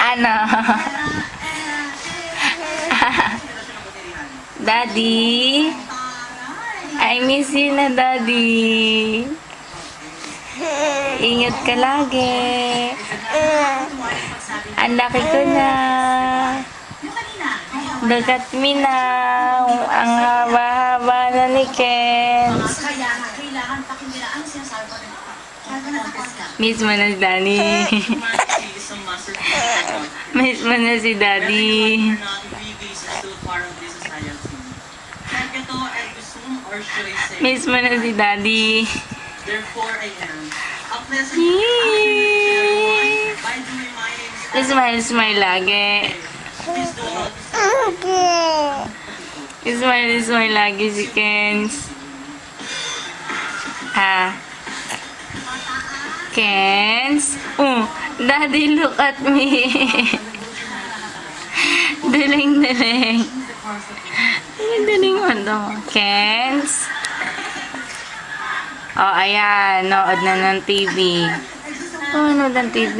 Ano? Daddy? I miss you na, Daddy. Ingat ka lagi. Ang laki ko na. Look at me now. Ang haba-haba na ni Kens. Miss mo na si Daddy. Miss mo na si Daddy. Miss mo na si Daddy. Smile, smile lagi. Smile, smile lagi si Kens. Kens? Daddy, look at me. Daling, daling. Daling mo to. Kens? Oh, ayan. Nood na ng TV. Nood ng TV.